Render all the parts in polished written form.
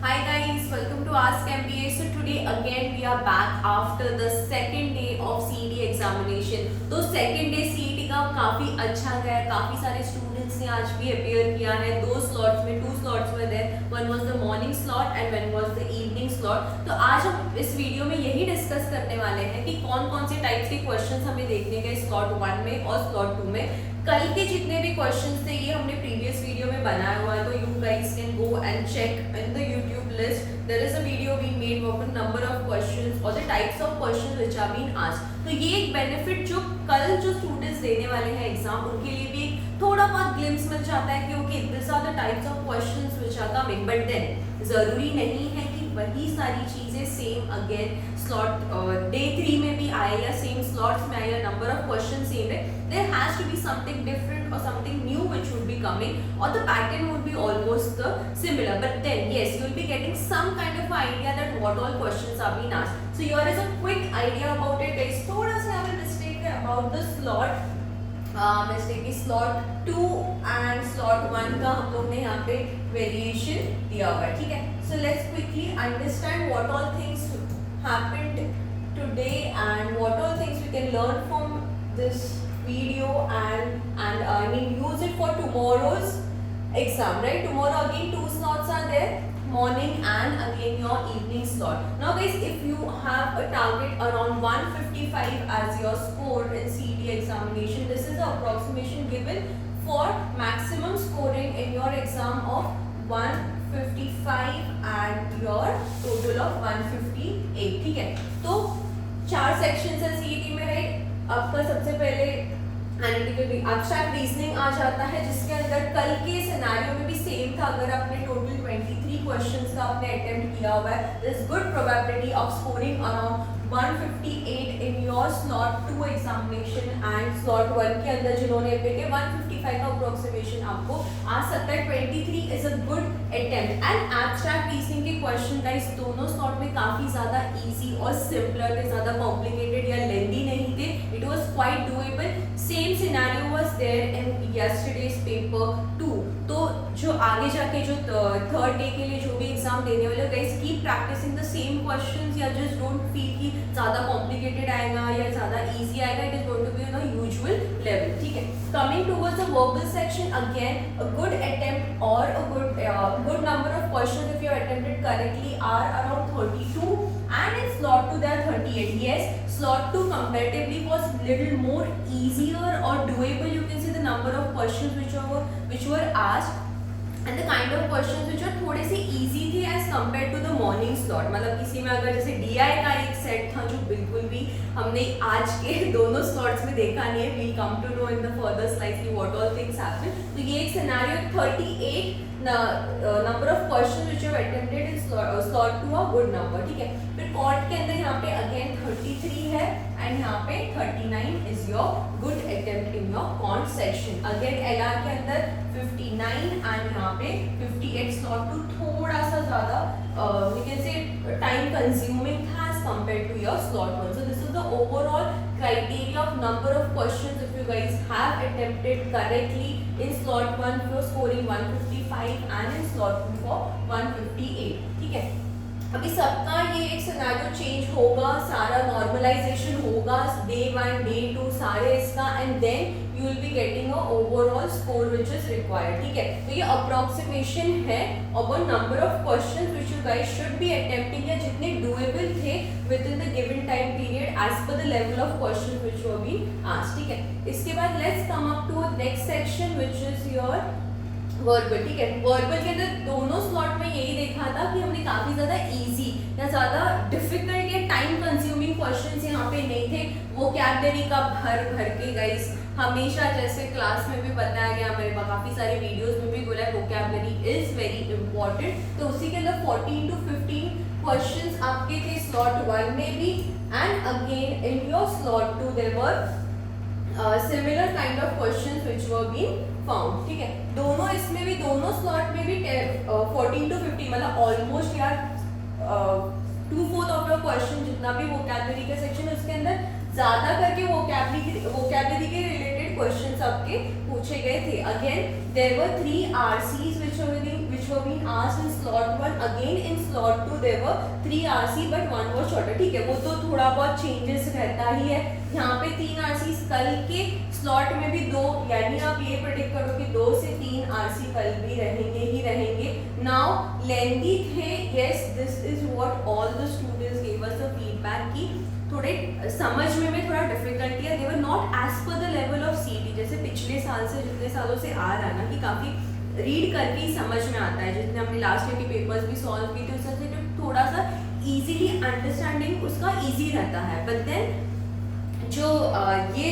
Hi guys, welcome to Ask MBA. So today again we are back after the second day of CET examination. तो second day CET का काफी अच्छा गया, काफी सारे students ने आज भी appear किया है. दो slots में, 2 slots were there. One was the morning slot and one was the evening slot. तो आज हम इस वीडियो में यही डिस्कस करने वाले हैं कि कौन कौन से टाइप्स के क्वेश्चंस हमें देखने के slot 1 में और slot 2 में. कल के जितने भी क्वेश्चंस थे ये हमने प्रीवियस वीडियो में बनाया हुआ है, तो you guys can go and check in the YouTube list. There is a video being made of number of questions और the types of questions which are been asked. तो ये एक बेनिफिट जो कल जो स्टूडेंट्स देने वाले हैं एग्जाम, उनके लिए भी थोड़ा बहुत ग्लिम्स मिल जाता है कि okay this are the types of questions which are coming. But then जरूरी नहीं है कि वही सारी चीजें सेम अगेन स्लॉट डे 3 में भी आए या सेम स्लॉट्स में आए या नंबर ऑफ क्वेश्चन सेम है. There has to be something different और something new which would be coming और the pattern would be almost the similar. But then yes you will be getting some kind of idea that what all questions are been asked. So here is a quick idea about it. Guys थोड़ा सा यहाँ पे mistake है about the slot. Mistake is slot 2 and slot 1 का हम लोग ने यहाँ पे वेरिएशन दिया हुआ है. ठीक है, so let's quickly understand what all things happened today and what all things we can learn from this video and I mean use it for tomorrow's exam, right? Tomorrow again 2 slots are there, morning and again your evening slot. Now guys, if you have a target around 155 as your score in CET examination, this is the approximation given for maximum scoring in your exam of 155 and your total of 158. ठीक है, तो 4 sections है CET में, right? आपका सबसे पहले analytical abstract reasoning आ जाता है, जिसके अंदर कल के सिनेरियो में भी सेम था. अगर आपने टोटल 23 क्वेश्चंस का आपने अटेम्प्ट किया हुआ है, there is good probability of scoring around 158 in your slot 2 examination and slot 1 के अंदर जिन्होंने अपेयर किया 155 का अप्रोक्सीमेशन आपको आ सकता है. 23 is a good attempt and abstract reasoning के क्वेश्चन गाइस दोनों slot में काफी ज्यादा easy और simpler थे, ज्यादा complicated या lengthy नहीं थे. It was quite doable. Same scenario was there in yesterday's paper 2. तो जो आगे जाके जो थर्ड डे के लिए जो भी एग्जाम देने वाले guys keep practising the same questions या जस्ट डोंट फील कि ज्यादा कॉम्प्लिकेटेड आएगा या ज्यादा इजी आएगा. It is going to be on a usual level. ठीक है, coming towards the verbal section, again a good attempt और a good number of questions if you attempted correctly are around 32 and in slot 2 there are 38. Yes, slot 2 comparatively was little more easier or doable. You can see the number of questions which were asked and the kind of questions which are थोड़े से easy थे as compared to the morning slot. मतलब किसी में अगर जैसे DI का एक सेट था जो बिल्कुल भी हमने आज के दोनों slots में देखा नहीं है. We'll come to know in the further slides कि what all things happen. तो ये एक scenario 38 number of questions which you have attempted in slot 2 a good number. ठीक है, फिर कॉर्ड के अंदर यहाँ पे again 33 है and यहाँ पे 39 is your good attempt in your quant section. Again LR के अंदर 59 and यहाँ पे 58. slot 2 थोड़ा सा ज़्यादा we can say time consuming था as compared to your slot 1. So this is the overall criteria of number of questions if you guys have attempted correctly in slot 1 for scoring 155 and in slot 2 for 158. ठीक है, अभी सबका ये एक scenario change होगा, सारा normalisation होगा day 1 day 2 सारे इसका and then you will be getting a overall score which is required. ठीक है, तो ये अप्रोक्सीमेशन है of a number of questions which you guys should be attempting या जितने डूएबल थे within the given time period as per the level of questions which were been asked. ठीक है, इसके बाद let's come up to next section which is your verbal. ठीक है, verbal के अंदर दोनों स्लॉट में यही देखा था कि हमने काफी ज्यादा इजी या ज्यादा डिफिकल्ट या टाइम कंज्यूमिंग क्वेश्चंस यहाँ पे नहीं थे. वोकैबुलरी का भर के गाइस हमेशा जैसे क्लास में भी बताया गया, मेरे पास काफी सारे वीडियोस में भी बोला है वोकैबुलरी इज वेरी इंपॉर्टेंट. तो उसी के अंदर 14 to 15 क्वेश्चंस आपके थे slot 1 में भी and again in your slot 2 there were similar kind of questions which were being found. ठीक है, दोनों इसमें भी दोनों slot में भी 14 to 15 मतलब ऑलमोस्ट यार 2/4 ऑफ योर क्वेश्चन जितना भी वोकैबुलरी का सेक्शन है उसके अंदर ज्यादा करके वोकैबुलरी के रिलेटेड क्वेश्चंस आपके पूछे गए थे. Again there were 3 RCs which which were being asked in slot 1, again in slot 2 there were 3 RC but 1 was shorter. ठीक है, वो तो थोड़ा बहुत चेंजेस रहता ही है. यहाँ पे 3 RC कल के स्लॉट में भी 2, यानी आप ये प्रेडिक्ट करो कि 2 से 3 RC कल भी रहेंगे ही रहेंगे. नाउ लेंथी थे, yes this is what all the students give us the feedback कि थोड़े समझ में थोड़ा डिफिकल्टी है. They were not as per the level of CT, जैसे पिछले साल से जितने सालों से आ रहा ना कि काफ़ी रीड करके ही समझ में आता है. जितने हमने लास्ट ईयर के पेपर्स भी सॉल्व किए थे उससे थोड़ा सा इजीली अंडरस्टैंडिंग उसका इजी रहता है. बट देन जो ये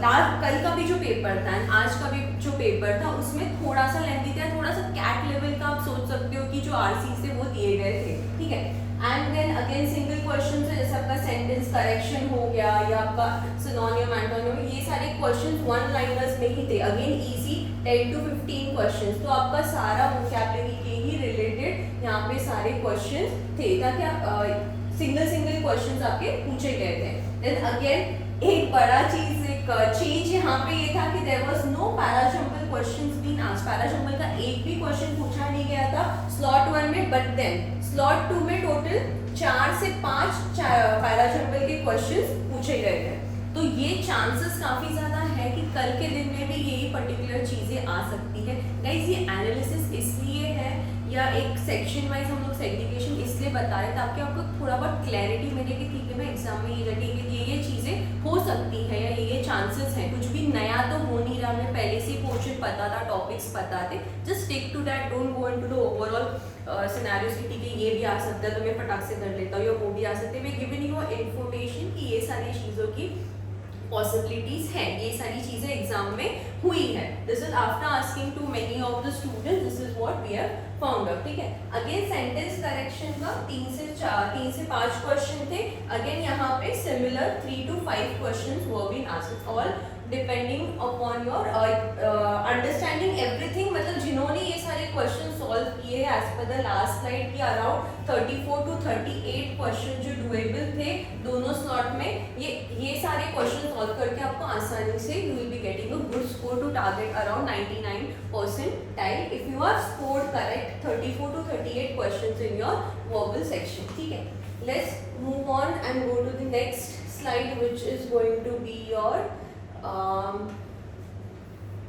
लास्ट कल का भी जो पेपर था आज का भी जो पेपर था उसमें थोड़ा सा लेंथी था, थोड़ा सा कैट लेवल का आप सोच सकते हो कि जो आरसी से वो दिए गए थे. ठीक है, and then again single question से जैसे आपका सेंटेंस करेक्शन हो गया या आपका सिनोनिम एंटोनिम, ये सारे क्वेश्चंस वन लाइनर्स में ही थे. अगेन इजी 10 to 15 क्वेश्चंस, तो आपका सारा वोकैबुलरी के ही रिलेटेड यहाँ पे सारे क्वेश्चंस थे ताकि सिंगल क्वेश्चंस आपके पूछे गए थे. देन अगेन एक बड़ा चीज, एक चेंज यहाँ पे ये था कि there was no parajumble questions been asked. Parajumble का एक भी क्वेश्चन पूछा नहीं गया था स्लॉट 1 में, बट देन स्लॉट 2 में टोटल 4 से 5 पैराजंपल के क्वेश्चंस पूछे गए थे. तो ये चांसेस काफी ज्यादा है कि कल के दिन में भी यही पर्टिकुलर चीजें आ सकती है. गाइस ये एनालिसिस इसलिए है या एक सेक्शन वाइज हम लोग सेग्रीगेशन इसलिए बता रहे ताकि आपको थोड़ा बहुत क्लैरिटी मिले कि ठीक है मैं एग्जाम में ये लगे ये चीज़ें हो सकती है या ये चांसेस हैं. कुछ भी नया तो हो नहीं रहा, हमें पहले से पोर्शन पता था, टॉपिक्स पता थे. Just stick to that, don't go into the overall scenarios कि ठीक है ये भी आ सकता है तो मैं फटाक से कर लेता हूँ या वो भी आ सकते हैं. वी गिवन यू इन्फॉर्मेशन कि ये सारी चीज़ों की पॉसिबिलिटीज है, ये सारी चीजें एग्जाम में हुई है. This is after asking to many of the students, this is what we have found out. ठीक है, अगेन सेंटेंस करेक्शन का 3 से 5 क्वेश्चन थे. अगेन यहाँ पे similar 3 to 5 questions were been asked, all depending upon your understanding everything. मतलब जिन्होंने ये सारे क्वेश्चन सॉल्व किए as per the last slide की अराउंड 34 to 38 क्वेश्चन जो डुएबल थे दोनों स्लॉट में, ये सारे क्वेश्चन सॉल्व करके आपको आसानी से you will be getting a good score to target around 99 percentile if you have scored correct 34 to 38 questions in your verbal section. ठीक है, let's move on and go to the next slide which is going to be your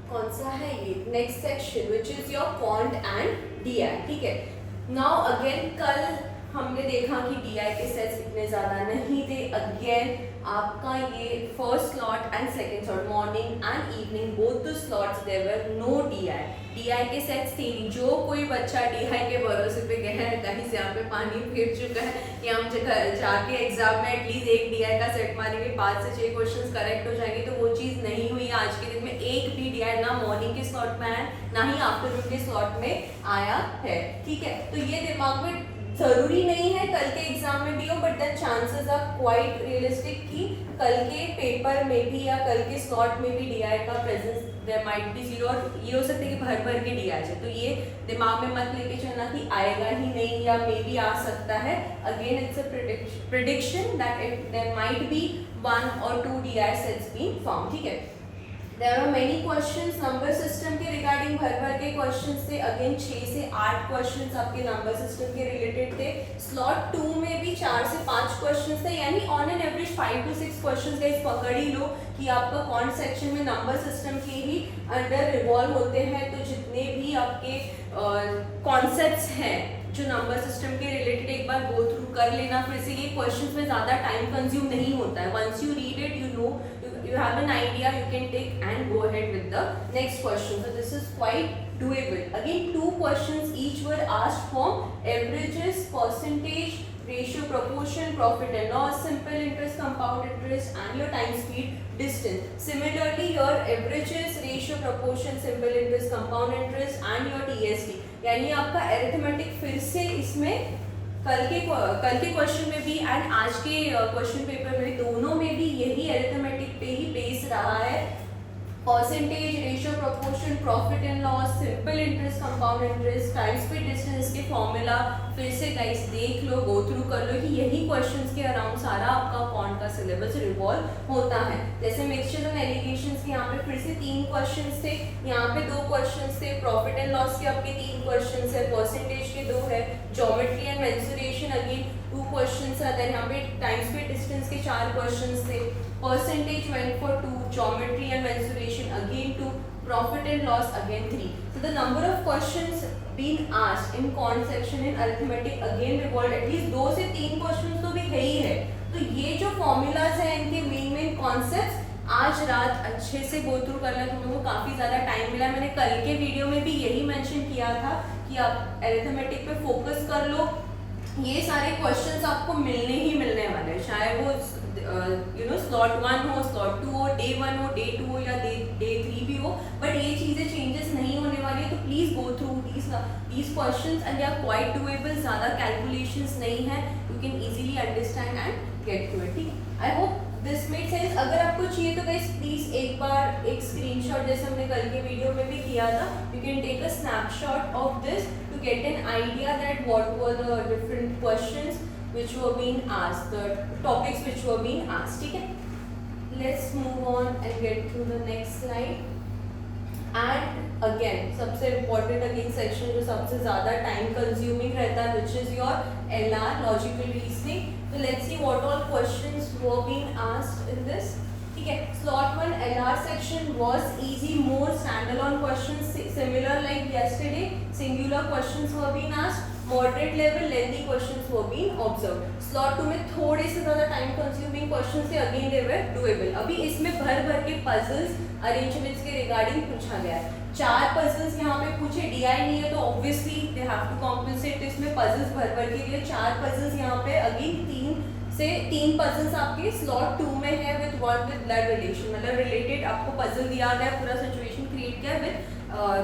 कौन सा है ये next section which is your font and DI. ठीक है, now again कल हमने देखा कि DI के सेट्स इतने ज़्यादा नहीं थे. अगेन आपका ये first slot and second slot morning and evening both the slots there were no DI के सेट्स थे. जो कोई बच्चा DI के भरोसे पे गया है कहीं से यहाँ पे पानी फेर चुका है या हम जाके एग्जाम में एटलीस्ट एक DI का सेट मारेंगे 5 से 6 क्वेश्चंस करेक्ट हो जाएंगे, तो वो चीज़ नहीं हुई. आज के दिन में एक भी DI ना मॉर्निंग के स्लॉट में आया ना ही आफ्टरनून के स्लॉट में आया है. ठीक है, तो ये दिमाग में जरूरी नहीं है कल के एग्जाम में भी हो, but then chances are quite realistic कि कल के पेपर में भी या कल के स्लॉट में भी DI का प्रेजेंस देयर माइट बी 0, और ये हो सकता है कि भर के DI है. तो ये दिमाग में मत लेके चलना कि आएगा ही नहीं या मे बी आ सकता है. Again it's a prediction that there might be 1 or 2 DI sets being found. ठीक है, There are many questions number system के रिगार्डिंग भर के क्वेश्चंस थे. अगेन 6 से 8 क्वेश्चंस आपके नंबर सिस्टम के रिलेटेड थे. स्लॉट 2 में भी 4 से 5 क्वेश्चंस थे, यानी on an average 5 to 6 questions guys पकड़ ही लो कि आपका कौन सेक्शन में नंबर सिस्टम के ही अंडर रिवॉल्व होते हैं. तो जितने भी आपके कॉन्सेप्ट्स हैं जो नंबर सिस्टम के रिलेटेड एक बार गो थ्रू कर लेना. फिर से ये क्वेश्चंस में ज़्यादा टाइम कंज्यूम नहीं होता है. Once you read it you know, you have an idea, you can take and go ahead with the next question. So this is quite doable. Again 2 questions each were asked from averages, percentage, ratio, proportion, profit and loss, simple interest, compound interest and your time, speed, distance. Similarly your averages, ratio, proportion, simple interest, compound interest and your TSD, यानी आपका arithmetic फिर से इसमें कल के question में भी and आज के क्वेश्चन पेपर में दोनों में भी यही अरिथमेटिक पे ही बेस रहा है. Percentage, ratio, proportion, profit and loss, simple interest, compound interest, time, speed, distance के फॉर्मूला फिर से गाइस देख लो, गो थ्रू कर लो कि यही क्वेश्चंस के अराउंड सारा आपका कौन का सिलेबस रिवॉल्व होता है। जैसे मिक्सचर एंड एलिगेशंस के यहाँ पे फिर से 3 क्वेश्चंस थे, यहाँ पे 2 क्वेश्चंस थे, प्रॉफिट एंड लॉस के आपके 3 क्वेश्चंस है, परसेंटेज के 2 है, geometry and mensuration again 2 questions आता है, यहाँ पे टाइम स्पीड डिस्टेंस के 4 क्वेश्चंस थे, percentage went for 2, geometry and mensuration again 2, profit and loss again 3. So the number of questions being asked in quant section in arithmetic again revolved at least 2 से 3 questions तो भी है ही है। तो ये जो formulas है इनके मेन concepts आज रात अच्छे से go through करना, तुम लोगों को काफ़ी ज़्यादा टाइम मिला। मैंने कल के वीडियो में भी यही मेंशन किया था कि आप अरिथमेटिक पे फोकस कर लो, ये सारे क्वेश्चंस आपको मिलने ही मिलने वाले हैं, चाहे वो स्लॉट 1 हो, स्लॉट 2 हो, डे 1 हो, डे 2 हो या डे 3 भी हो, बट ये चीज़ें चेंजेस नहीं होने वाली है। तो please go through these questions and they are quite doable, ज़्यादा कैलकुलेशंस नहीं है, you can easily understand and get through it. ठीक है, I hope this made sense. अगर आपको चाहिए तो गाइस प्लीज़ एक बार एक स्क्रीनशॉट जैसे हमने कल के वीडियो में भी किया था, you can take a snapshot of this to get an idea that what were the different questions which were being asked, the topics which were being asked. ठीक है, let's move on and get to the next slide. And again सबसे important again section जो सबसे ज़्यादा time consuming रहता है which is your LR logical reasoning. So let's see what all questions were being asked in this. ठीक है, slot 1 LR section was easy, more standalone questions similar like yesterday, singular questions were being asked, moderate level lengthy questions were being observed. slot 2 में थोड़े से ज़्यादा time consuming questions थे, again they were doable. अभी इसमें भर के puzzles arrangements के regarding पूछा गया है, 4 puzzles यहाँ पे पूछे, DI नहीं है तो obviously they have to compensate, इसमें puzzles भर के लिए 4 puzzles यहाँ पे again 3 पजल्स आपके स्लॉट 2 में है with one with blood relation, मतलब रिलेटेड आपको पजल दिया गया, पूरा सिचुएशन क्रिएट किया विद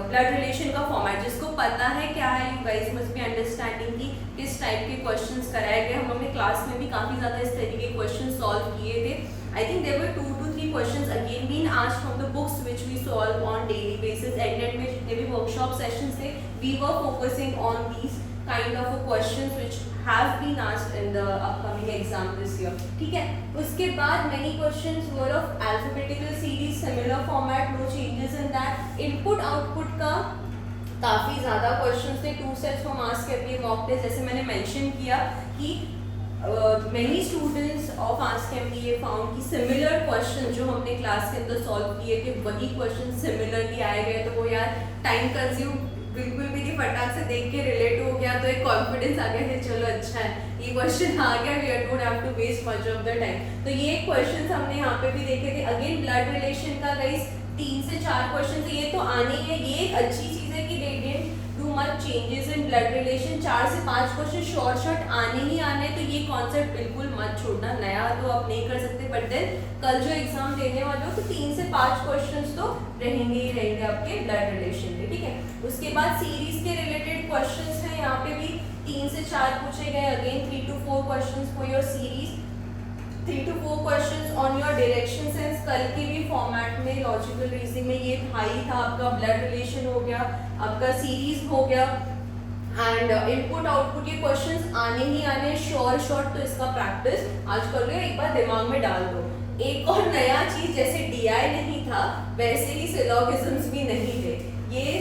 ब्लड रिलेशन का फॉर्मेट। जिसको पता है क्या है, you guys must be understanding कि किस टाइप के क्वेश्चंस कराए गए। हम लोग ने क्लास में भी काफ़ी ज़्यादा इस तरीके के क्वेश्चन सॉल्व किए थे। I think there were 2 to 3 questions again been asked from the books which we solve on daily basis. And में जितने भी वर्कशॉप सेशंस थे, we were focusing on these kind of questions which have been asked in the upcoming exam this year. ठीक है, उसके बाद many questions were of alphabetical series, similar format, no changes in that. Input output का काफ़ी ज़्यादा questions थे, 2 sets from Ask MBA mock test। जैसे मैंने mention किया कि many students of Ask MBA found कि similar question जो हमने क्लास के अंदर सॉल्व किए थे वही question similarly आए गए, तो वो यार टाइम कंज्यूम बिल्कुल भी नहीं, फटाक से देख के रिलेट हो गया, तो एक कॉन्फिडेंस आ गया कि चलो अच्छा है ये क्वेश्चन आ गया, we don't have to waste much of the time. तो ये क्वेश्चंस हमने यहाँ पे भी देखे थे। अगेन ब्लड रिलेशन का गाइस 3 से 4 क्वेश्चन ये तो आने ही है, ये एक अच्छी चीज़ है कि they didn't do much changes in blood relation. 4 से 5 क्वेश्चन शॉर्ट आने ही आने, तो ये कॉन्सेप्ट बिल्कुल मत छोड़ना, नया तो आप नहीं कर सकते, बट देन कल जो एग्जाम देने वाले हो तो 3 से 5 क्वेश्चन तो रहेंगे ही रहेंगे आपके ब्लड रिलेशन के। ठीक है, उसके बाद सीरीज के रिलेटेड क्वेश्चंस हैं, यहाँ पे भी 3 से 4 पूछे गए। Again 3 to 4 questions for your series, 3 to 4 questions on your direction sense. कल के भी फॉर्मेट में लॉजिकल रीजनिंग में ये हाई था, आपका ब्लड रिलेशन हो गया, आपका सीरीज हो गया, एंड इनपुट आउटपुट के क्वेश्चंस आने ही आने, शॉर्ट तो इसका प्रैक्टिस आज कर लो, एक बार दिमाग में डाल दो। एक और नया चीज, जैसे DI नहीं था वैसे ही सिलोगिज्म्स भी नहीं थे। ये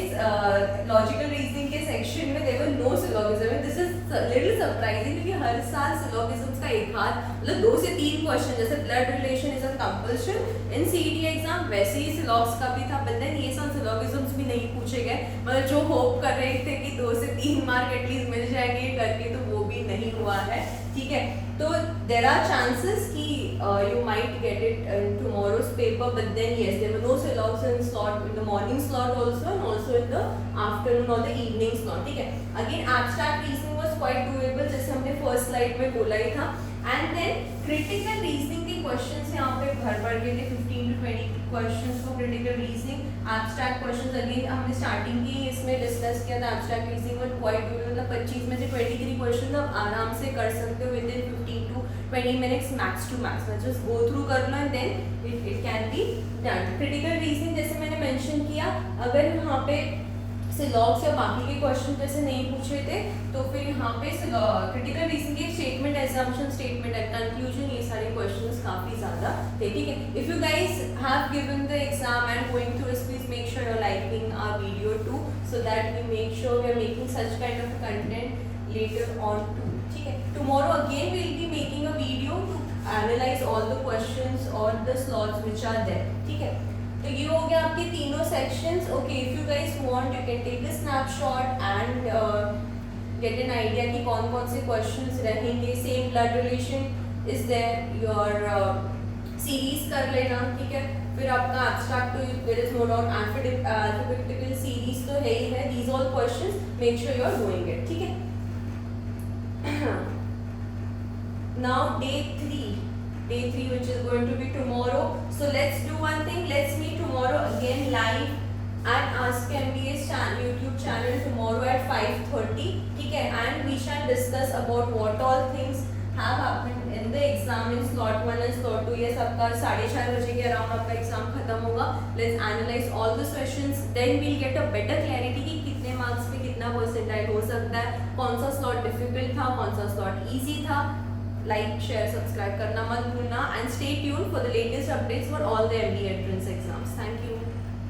लॉजिकल रीजनिंग के सेक्शन में there were no syllogism. This is little surprising क्योंकि हर साल सिलोगिज्म्स का एक हाथ मतलब 2 से 3 क्वेश्चन, जैसे blood relation is a compulsion in CET exam, वैसे ही सिलॉग्स का भी था, बट देन ये सब सिलोगिज्म्स भी नहीं पूछे गए। मतलब जो होप कर रहे थे कि 2 से 3 मार्क एटलीस्ट मिल जाएंगे करके, तो वो भी नहीं हुआ है। ठीक है, तो देयर आर चांसेस कि you might get it in tomorrow's paper, but then yes, there were no slots in the morning slot also, and also in the afternoon or the evening slot. ठीक है, again abstract reasoning was quite doable, जैसे हमने first slide में बोला ही था। and then critical reasoning के questions यहाँ पे भर के थे, 15 to 20 questions for critical reasoning। abstract questions again हमने starting की इसमें discuss किया था, abstract reasoning was quite doable, मतलब 25 में से 23 questions आप आराम से कर सकते हो within 15 to 20 minutes max to max। just go through कर लो and then it can be done। critical reasoning जैसे मैंने mention किया, अगर यहाँ पे सिलॉग्स या बाकी के क्वेश्चन जैसे नहीं पूछे थे तो फिर यहाँ पे क्रिटिकल रीजनिंग के statement, assumption statement and conclusion, ये सारे क्वेश्चंस काफी ज्यादा थे, ठीक है। If you guys have given the exam and going through this, please make sure you are liking our video too, so that we make sure we are making such kind of content later on too, ठीक है। Tomorrow again we will be making a video to analyse all the questions और the slots which are there, ठीक है। तो ये हो गया आपके तीनों sections. Okay, if you guys want you can take a snapshot and get an idea कि कौन कौन से क्वेश्चंस रहेंगे। Same blood relation is there, your series कर लेना, ठीक है। फिर आपका abstract too there is no doubt, alphabetical series तो है ही है। These all questions make sure you are doing it, ठीक है। Now day 3 which is going to be tomorrow. So let's do one thing, let's meet tomorrow again live at Ask MBA's YouTube channel tomorrow at 5:30, ठीक है। And we shall discuss about what all things have happened in the exam in slot 1 and slot 2। ये सबका 4:30 बजे के around आपका exam खत्म होगा। Let's analyze all the questions, then we'll get a better clarity कि कितने मार्क्स पे कितना परसेंटाइल हो सकता है, कौन सा स्लॉट डिफिकल्ट था, कौन सा स्लॉट इजी था। लाइक शेयर सब्सक्राइब करना मत भूलना and stay tune for the latest updates for all the MBA entrance exams. Thank you.